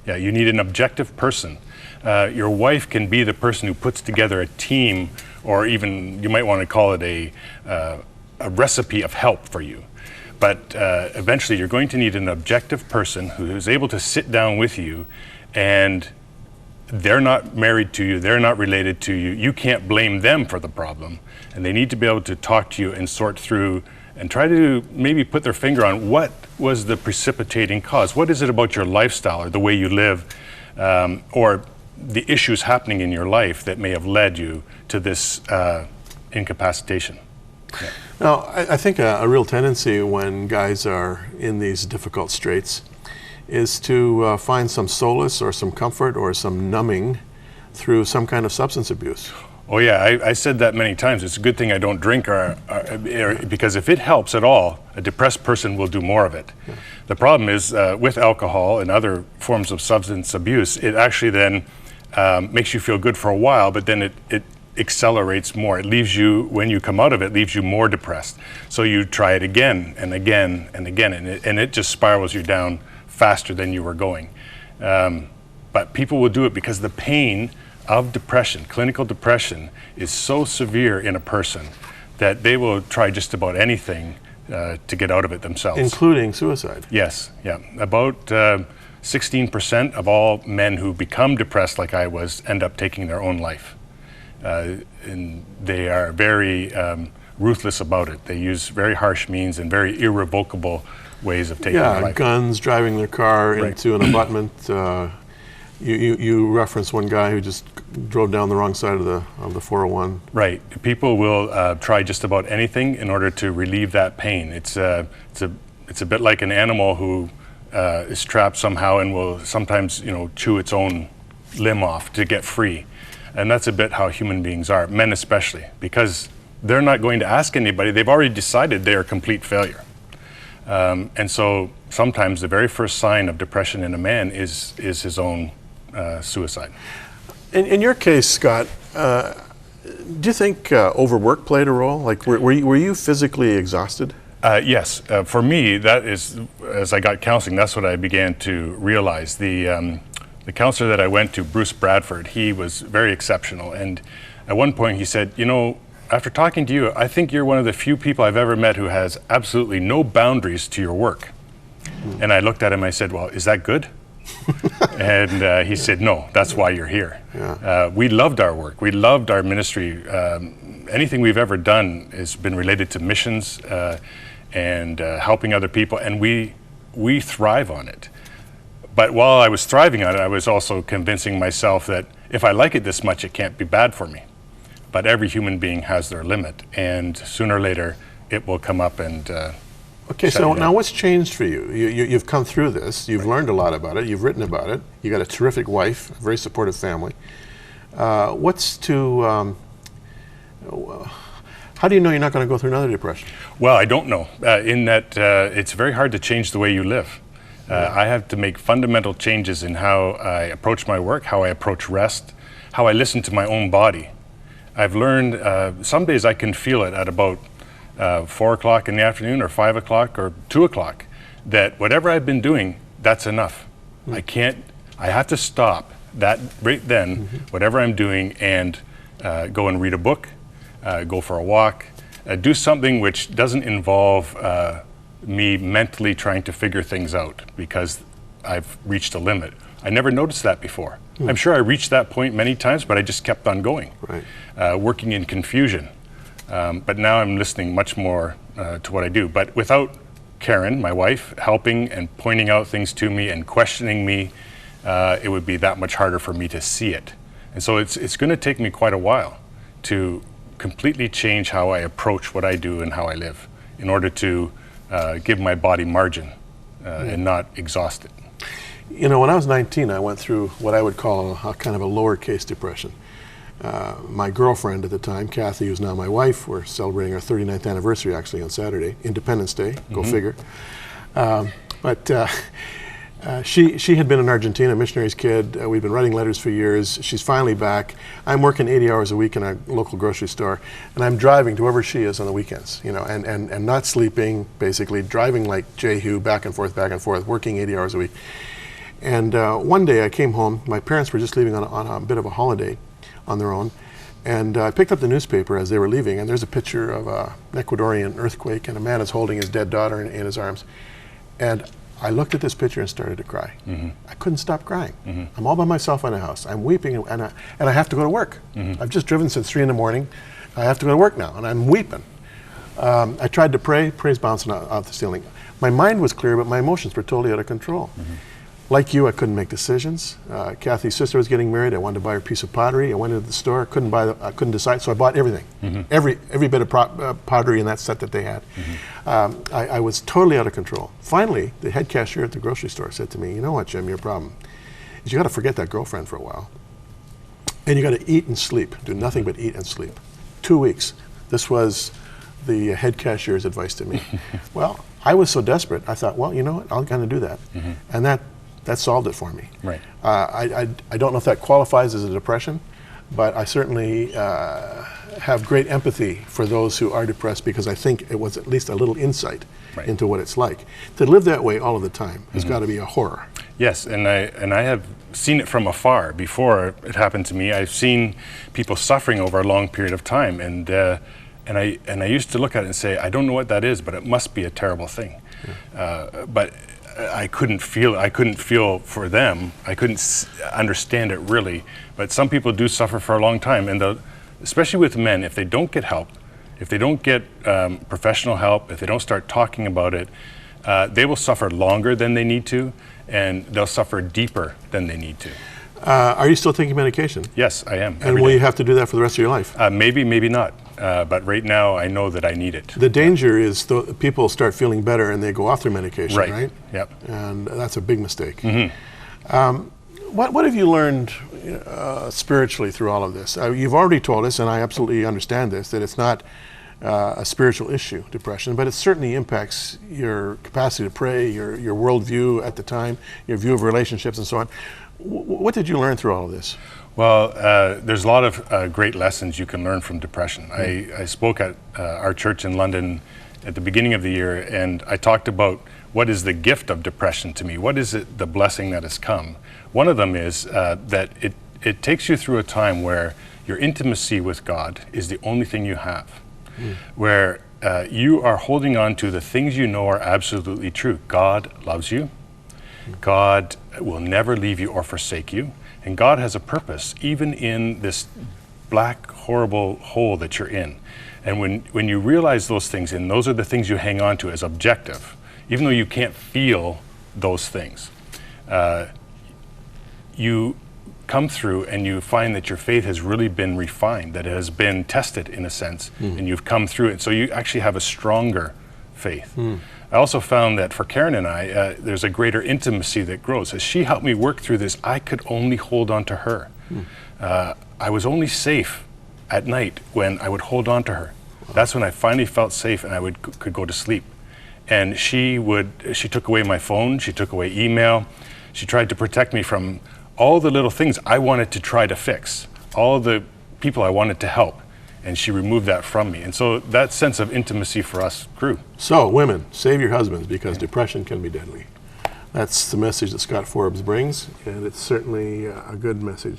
Yeah, you need an objective person. Your wife can be the person who puts together a team, or even you might want to call it a recipe of help for you. But eventually you're going to need an objective person who is able to sit down with you, and they're not married to you, they're not related to you, you can't blame them for the problem, and they need to be able to talk to you and sort through and try to maybe put their finger on what was the precipitating cause. What is it about your lifestyle or the way you live, or the issues happening in your life that may have led you to this incapacitation? Yeah. Now, I think a real tendency when guys are in these difficult straits is to find some solace or some comfort or some numbing through some kind of substance abuse. Oh yeah, I said that many times. It's a good thing I don't drink, because if it helps at all, a depressed person will do more of it. Yeah. The problem is with alcohol and other forms of substance abuse, it actually then makes you feel good for a while, but then it accelerates more. It leaves you, when you come out of it, leaves you more depressed. So you try it again and again and again, and it just spirals you down faster than you were going. But people will do it because the pain of depression, clinical depression, is so severe in a person that they will try just about anything to get out of it themselves. Including suicide? Yes, yeah. About 16% of all men who become depressed like I was end up taking their own life. And they are very ruthless about it. They use very harsh means and very irrevocable ways of taking their life. Guns, driving their car into an abutment. You referenced one guy who just drove down the wrong side of the 401. Right. People will try just about anything in order to relieve that pain. It's a bit like an animal who is trapped somehow and will sometimes chew its own limb off to get free. And that's a bit how human beings are, men especially, because they're not going to ask anybody. They've already decided they are a complete failure. And so sometimes the very first sign of depression in a man is his own suicide. In your case, Scott, do you think overwork played a role? Like, were you physically exhausted? Yes. For me, that is, as I got counseling, that's what I began to realize. The counselor that I went to, Bruce Bradford, he was very exceptional. And at one point he said, after talking to you, I think you're one of the few people I've ever met who has absolutely no boundaries to your work. And I looked at him, I said, well, is that good? And he said, no, that's why you're here. Yeah. We loved our work. We loved our ministry. Anything we've ever done has been related to missions and helping other people, and we thrive on it. But while I was thriving on it, I was also convincing myself that if I like it this much, it can't be bad for me. But every human being has their limit, and sooner or later, it will come up and Okay, so now what's changed for you? You've come through this, you've learned a lot about it, you've written about it, you got a terrific wife, a very supportive family. How do you know you're not going to go through another depression? Well, I don't know, in that it's very hard to change the way you live. I have to make fundamental changes in how I approach my work, how I approach rest, how I listen to my own body. I've learned some days I can feel it at about 4 o'clock in the afternoon or 5 o'clock or 2 o'clock, that whatever I've been doing, that's enough. I have to stop that right then, whatever I'm doing, and go and read a book, go for a walk, do something which doesn't involve me mentally trying to figure things out because I've reached a limit. I never noticed that before. I'm sure I reached that point many times, but I just kept on going, working in confusion. But now I'm listening much more to what I do. But without Karen, my wife, helping and pointing out things to me and questioning me, it would be that much harder for me to see it. And so it's going to take me quite a while to completely change how I approach what I do and how I live in order to give my body margin and not exhaust it. When I was 19, I went through what I would call a kind of a lowercase depression. My girlfriend at the time, Kathy, who's now my wife, we're celebrating our 39th anniversary actually on Saturday, Independence Day, go figure. She had been in Argentina, missionary's kid. We've been writing letters for years. She's finally back. I'm working 80 hours a week in a local grocery store, and I'm driving to wherever she is on the weekends, and not sleeping, basically, driving like Jehu, back and forth, working 80 hours a week. And one day I came home. My parents were just leaving on a bit of a holiday on their own. And I picked up the newspaper as they were leaving, and there's a picture of an Ecuadorian earthquake, and a man is holding his dead daughter in his arms. And I looked at this picture and started to cry. I couldn't stop crying. I'm all by myself in the house. I'm weeping, and I have to go to work. I've just driven since 3 in the morning. I have to go to work now, and I'm weeping. I tried to pray. Pray's bouncing off the ceiling. My mind was clear, but my emotions were totally out of control. Like you, I couldn't make decisions. Kathy's sister was getting married. I wanted to buy her a piece of pottery. I went into the store. I couldn't decide, so I bought everything. Every bit of pottery in that set that they had. I was totally out of control. Finally, the head cashier at the grocery store said to me, "You know what, Jim, your problem is you got to forget that girlfriend for a while. And you got to eat and sleep. Do nothing but eat and sleep." 2 weeks. This was the head cashier's advice to me. Well, I was so desperate, I thought, well, you know what, I'm going to do that. And that solved it for me. Right. I don't know if that qualifies as a depression, but I certainly have great empathy for those who are depressed, because I think it was at least a little insight into what it's like. To live that way all of the time has got to be a horror. Yes, and I have seen it from afar before it happened to me. I've seen people suffering over a long period of time, and I used to look at it and say, I don't know what that is, but it must be a terrible thing. But I couldn't feel for them. I couldn't understand it really. But some people do suffer for a long time, and especially with men, if they don't get help, if they don't get professional help, if they don't start talking about it, they will suffer longer than they need to, and they'll suffer deeper than they need to. Are you still taking medication? Yes, I am. And will you have to do that for the rest of your life? Maybe, maybe not. But right now, I know that I need it. The danger is people start feeling better and they go off their medication, right? Yep. And that's a big mistake. What have you learned spiritually through all of this? You've already told us, and I absolutely understand this, that it's not a spiritual issue, depression, but it certainly impacts your capacity to pray, your worldview at the time, your view of relationships and so on. What did you learn through all of this? Well, there's a lot of great lessons you can learn from depression. I spoke at our church in London at the beginning of the year, and I talked about what is the gift of depression to me. What is it, the blessing that has come? One of them is that it takes you through a time where your intimacy with God is the only thing you have, where you are holding on to the things you know are absolutely true. God loves you. God will never leave you or forsake you. And God has a purpose, even in this black, horrible hole that you're in. And when you realize those things, and those are the things you hang on to as objective, even though you can't feel those things, you come through and you find that your faith has really been refined, that it has been tested in a sense, and you've come through it. So you actually have a stronger faith. I also found that for Karen and I, there's a greater intimacy that grows. As she helped me work through this, I could only hold on to her. I was only safe at night when I would hold on to her. That's when I finally felt safe and I could go to sleep. And she took away my phone, she took away email, she tried to protect me from all the little things I wanted to try to fix, all the people I wanted to help. And she removed that from me. And so that sense of intimacy for us grew. So women, save your husbands, because depression can be deadly. That's the message that Scott Forbes brings, and it's certainly a good message.